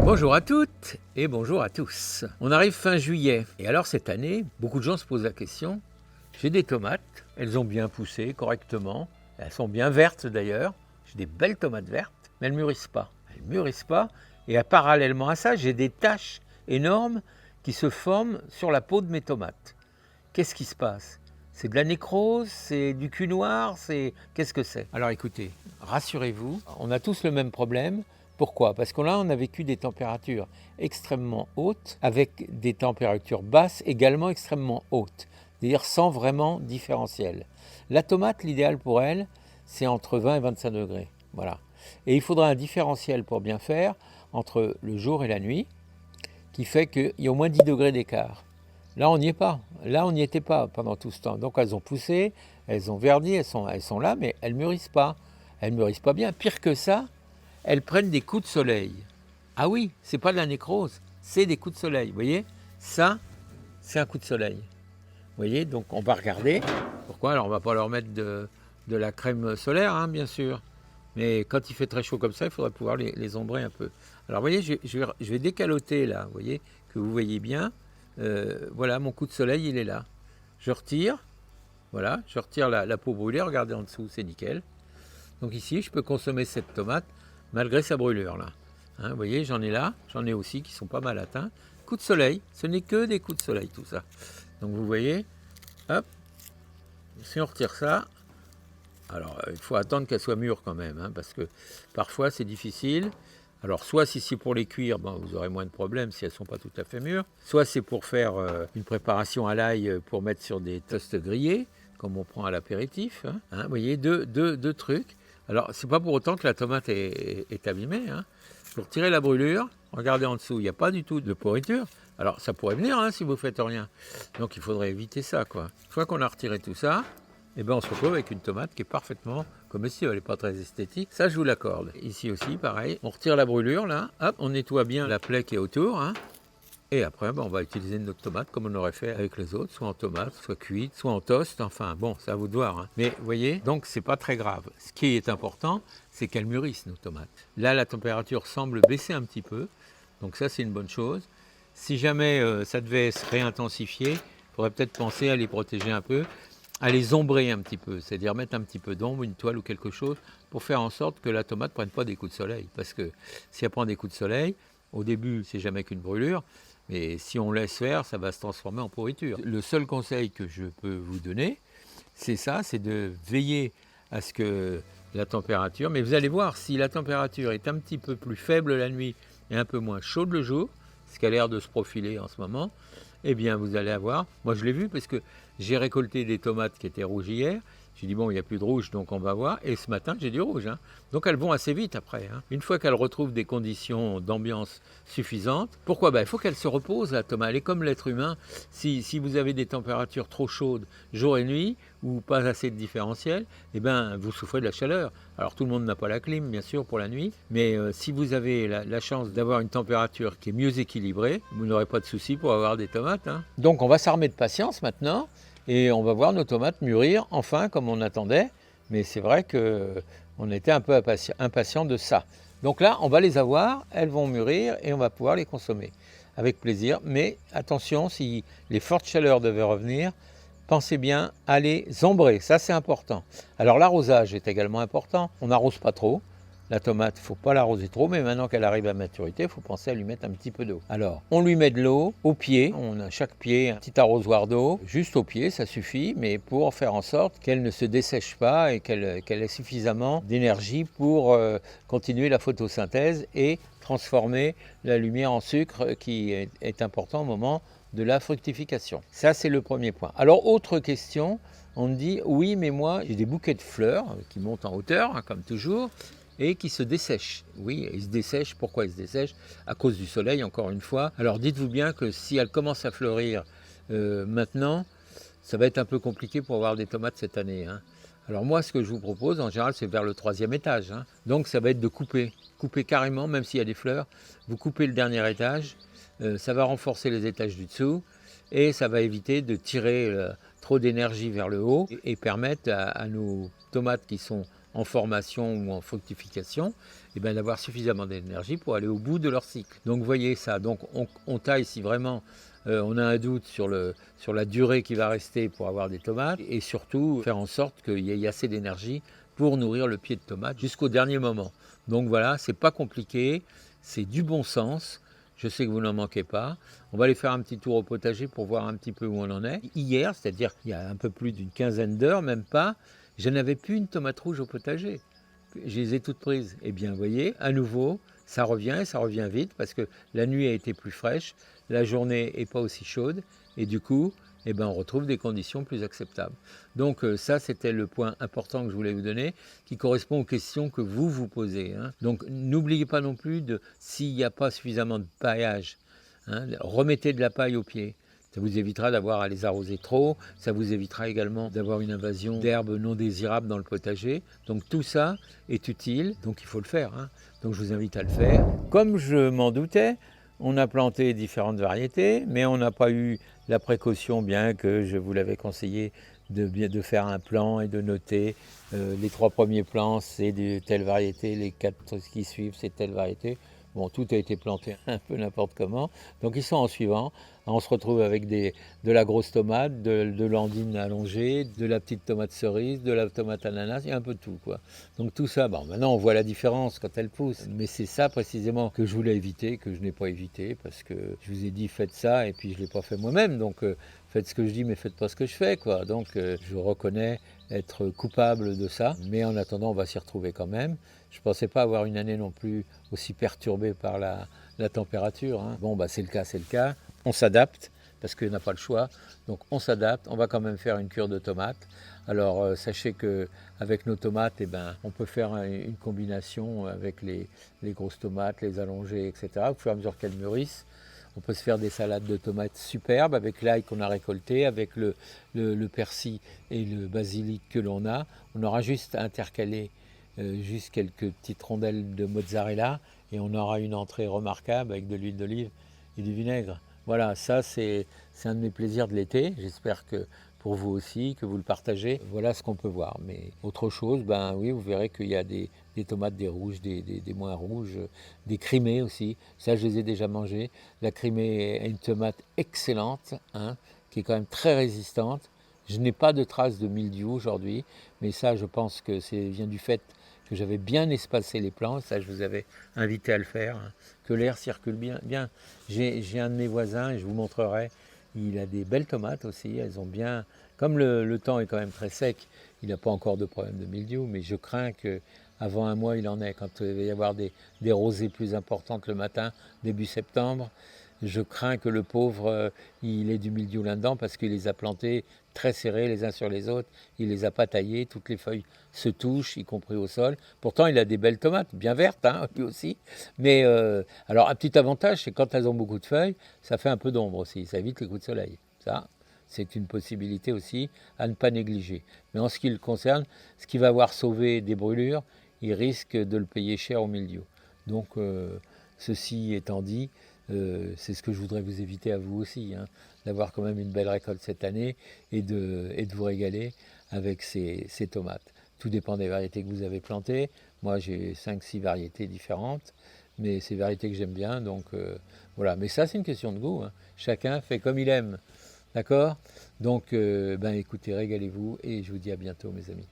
Bonjour à toutes et bonjour à tous. On arrive fin juillet et alors cette année, beaucoup de gens se posent la question, j'ai des tomates, elles ont bien poussé correctement, elles sont bien vertes d'ailleurs, j'ai des belles tomates vertes, mais elles ne mûrissent pas. Elles ne mûrissent pas et parallèlement à ça, j'ai des taches énormes qui se forment sur la peau de mes tomates. Qu'est-ce qui se passe? C'est de la nécrose, c'est du cul noir, qu'est-ce que c'est? Alors écoutez, rassurez-vous, on a tous le même problème. Pourquoi? Parce que là, on a vécu des températures extrêmement hautes, avec des températures basses également extrêmement hautes, c'est-à-dire sans vraiment différentiel. La tomate, l'idéal pour elle, c'est entre 20 et 25 degrés. Voilà. Et il faudra un différentiel pour bien faire entre le jour et la nuit, qui fait qu'il y a au moins 10 degrés d'écart. Là, on n'y est pas. Là, on n'y était pas pendant tout ce temps. Donc, elles ont poussé, elles ont verdi, elles sont là, mais elles ne mûrissent pas. Elles ne mûrissent pas bien. Pire que ça, elles prennent des coups de soleil. Ah oui, c'est pas de la nécrose, c'est des coups de soleil. Vous voyez, ça, c'est un coup de soleil. Vous voyez, donc on va regarder. Pourquoi? Alors, on va pas leur mettre de la crème solaire, hein, bien sûr. Mais quand il fait très chaud comme ça, il faudrait pouvoir les ombrer un peu. Alors, vous voyez, je vais décaloter là, vous voyez, que vous voyez bien. Voilà, mon coup de soleil, il est là. Je retire, voilà, je retire la peau brûlée, regardez en dessous, c'est nickel. Donc ici, je peux consommer cette tomate malgré sa brûlure là. Hein, vous voyez, j'en ai là, j'en ai aussi qui sont pas mal atteints. Coup de soleil, ce n'est que des coups de soleil tout ça. Donc vous voyez, hop, si on retire ça, alors il faut attendre qu'elle soit mûre quand même, hein, parce que parfois c'est difficile. Alors soit si c'est pour les cuire, bon, vous aurez moins de problèmes si elles ne sont pas tout à fait mûres. Soit c'est pour faire une préparation à l'ail pour mettre sur des toasts grillés, comme on prend à l'apéritif. Hein. Vous voyez, deux trucs. Alors c'est pas pour autant que la tomate est abîmée. Hein. Pour tirer la brûlure, regardez en dessous, il n'y a pas du tout de pourriture. Alors ça pourrait venir hein, si vous ne faites rien. Donc il faudrait éviter ça, quoi. Une fois qu'on a retiré tout ça, eh ben, on se retrouve avec une tomate qui est parfaitement comestible, elle n'est pas très esthétique, ça je vous l'accorde. Ici aussi, pareil, on retire la brûlure, là, hop, on nettoie bien la plaie qui est autour, hein, et après, ben, on va utiliser notre tomate comme on aurait fait avec les autres, soit en tomate, soit cuite, soit en toast, enfin bon, c'est à vous de voir. Hein. Mais vous voyez, donc c'est pas très grave. Ce qui est important, c'est qu'elles mûrissent, nos tomates. Là, la température semble baisser un petit peu, donc ça c'est une bonne chose. Si jamais ça devait se réintensifier, il faudrait peut-être penser à les protéger un peu, à les ombrer un petit peu, c'est-à-dire mettre un petit peu d'ombre, une toile ou quelque chose, pour faire en sorte que la tomate ne prenne pas des coups de soleil. Parce que si elle prend des coups de soleil, au début, c'est jamais qu'une brûlure, mais si on laisse faire, ça va se transformer en pourriture. Le seul conseil que je peux vous donner, c'est ça, c'est de veiller à ce que la température, mais vous allez voir, si la température est un petit peu plus faible la nuit et un peu moins chaude le jour, ce qui a l'air de se profiler en ce moment, eh bien vous allez avoir, moi je l'ai vu parce que j'ai récolté des tomates qui étaient rouges hier, j'ai dit bon il n'y a plus de rouge donc on va voir, et ce matin j'ai du rouge, hein. Donc elles vont assez vite après, hein. Une fois qu'elles retrouvent des conditions d'ambiance suffisantes, pourquoi? Il faut qu'elles se reposent la tomate, elle est comme l'être humain, si vous avez des températures trop chaudes jour et nuit, ou pas assez de différentiel, eh ben, vous souffrez de la chaleur. Alors tout le monde n'a pas la clim bien sûr pour la nuit, mais si vous avez la chance d'avoir une température qui est mieux équilibrée, vous n'aurez pas de souci pour avoir des tomates. Hein. Donc on va s'armer de patience maintenant, et on va voir nos tomates mûrir enfin comme on attendait, mais c'est vrai qu'on était un peu impatient de ça. Donc là on va les avoir, elles vont mûrir et on va pouvoir les consommer avec plaisir, mais attention si les fortes chaleurs devaient revenir, pensez bien à les ombrer, ça c'est important. Alors l'arrosage est également important, on n'arrose pas trop. La tomate, il ne faut pas l'arroser trop, mais maintenant qu'elle arrive à maturité, il faut penser à lui mettre un petit peu d'eau. Alors, on lui met de l'eau au pied, on a chaque pied un petit arrosoir d'eau, juste au pied, ça suffit, mais pour faire en sorte qu'elle ne se dessèche pas et qu'elle ait suffisamment d'énergie pour continuer la photosynthèse et transformer la lumière en sucre qui est important au moment de la fructification. Ça, c'est le premier point. Alors, autre question, on me dit, oui, mais moi, j'ai des bouquets de fleurs qui montent en hauteur, hein, comme toujours, et qui se dessèchent. Oui, ils se dessèchent. Pourquoi ils se dessèchent? À cause du soleil, encore une fois. Alors, dites-vous bien que si elles commencent à fleurir maintenant, ça va être un peu compliqué pour avoir des tomates cette année. Hein. Alors moi, ce que je vous propose, en général, c'est vers le 3e étage. Hein. Donc, ça va être de couper. Couper carrément, même s'il y a des fleurs. Vous coupez le dernier étage. Ça va renforcer les étages du dessous et ça va éviter de tirer trop d'énergie vers le haut et permettre à nos tomates qui sont en formation ou en fructification, et bien d'avoir suffisamment d'énergie pour aller au bout de leur cycle. Donc vous voyez ça, donc on taille si vraiment on a un doute sur la durée qui va rester pour avoir des tomates, et surtout faire en sorte qu'il y ait assez d'énergie pour nourrir le pied de tomate jusqu'au dernier moment. Donc voilà, c'est pas compliqué, c'est du bon sens. Je sais que vous n'en manquez pas. On va aller faire un petit tour au potager pour voir un petit peu où on en est. Hier, c'est-à-dire il y a un peu plus d'une quinzaine d'heures, même pas, je n'avais plus une tomate rouge au potager. Je les ai toutes prises. Eh bien, vous voyez, à nouveau, ça revient et ça revient vite parce que la nuit a été plus fraîche, la journée n'est pas aussi chaude et du coup, eh ben, on retrouve des conditions plus acceptables. Donc ça, c'était le point important que je voulais vous donner, qui correspond aux questions que vous vous posez. Hein. Donc n'oubliez pas non plus, s'il n'y a pas suffisamment de paillage, hein, remettez de la paille au pied. Ça vous évitera d'avoir à les arroser trop, ça vous évitera également d'avoir une invasion d'herbes non désirables dans le potager. Donc tout ça est utile, donc il faut le faire. Hein. Donc je vous invite à le faire. Comme je m'en doutais, on a planté différentes variétés, mais on n'a pas eu la précaution, bien que je vous l'avais conseillé, de faire un plan et de noter les 3 premiers plants, c'est de telle variété, les 4 qui suivent, c'est telle variété. Bon, tout a été planté un peu n'importe comment. Donc ils sont en suivant. On se retrouve avec de la grosse tomate, de l'andine allongée, de la petite tomate cerise, de la tomate ananas, il y a un peu de tout, quoi. Donc tout ça, bon, maintenant on voit la différence quand elle pousse. Mais c'est ça précisément que je voulais éviter, que je n'ai pas évité, parce que je vous ai dit faites ça et puis je ne l'ai pas fait moi-même. Donc faites ce que je dis mais faites pas ce que je fais, quoi. Donc je reconnais être coupable de ça. Mais en attendant, on va s'y retrouver quand même. Je ne pensais pas avoir une année non plus aussi perturbée par la température. Hein. Bon, bah, c'est le cas, c'est le cas. On s'adapte, parce qu'on n'a pas le choix. Donc on s'adapte, on va quand même faire une cure de tomates. Alors sachez qu'avec nos tomates, eh ben, on peut faire une combination avec les grosses tomates, les allongées, etc. Au fur et à mesure qu'elles mûrissent. On peut se faire des salades de tomates superbes avec l'ail qu'on a récolté, avec le persil et le basilic que l'on a. On aura juste à intercaler juste quelques petites rondelles de mozzarella et on aura une entrée remarquable avec de l'huile d'olive et du vinaigre. Voilà, ça c'est un de mes plaisirs de l'été. J'espère que pour vous aussi, que vous le partagez. Voilà ce qu'on peut voir. Mais autre chose, ben oui, vous verrez qu'il y a des tomates, des rouges, des moins rouges, des crimées aussi. Ça, je les ai déjà mangées. La crimée est une tomate excellente, hein, qui est quand même très résistante. Je n'ai pas de traces de mildiou aujourd'hui, mais ça, je pense que ça vient du fait que j'avais bien espacé les plants. Ça, je vous avais invité à le faire, hein, que l'air circule bien. J'ai un de mes voisins, et je vous montrerai, il a des belles tomates aussi. Elles ont bien, comme le temps est quand même très sec, il n'a pas encore de problème de mildiou, mais je crains qu'avant un mois, il en ait. Quand il va y avoir des rosées plus importantes le matin, début septembre, je crains que le pauvre, il ait du mildiou là-dedans parce qu'il les a plantés très serrés les uns sur les autres. Il les a pas taillés, toutes les feuilles se touchent, y compris au sol. Pourtant, il a des belles tomates, bien vertes, hein, lui aussi. Mais alors, un petit avantage, c'est quand elles ont beaucoup de feuilles, ça fait un peu d'ombre aussi, ça évite les coups de soleil. Ça, c'est une possibilité aussi à ne pas négliger. Mais en ce qui le concerne, ce qui va avoir sauvé des brûlures, il risque de le payer cher au mildiou. Donc, ceci étant dit, c'est ce que je voudrais vous éviter à vous aussi, hein, d'avoir quand même une belle récolte cette année et de vous régaler avec ces tomates. Tout dépend des variétés que vous avez plantées. Moi, j'ai 5-6 variétés différentes, mais c'est variétés que j'aime bien, donc voilà. Mais ça, c'est une question de goût. Hein. Chacun fait comme il aime, d'accord? Donc, ben écoutez, régalez-vous et je vous dis à bientôt, mes amis.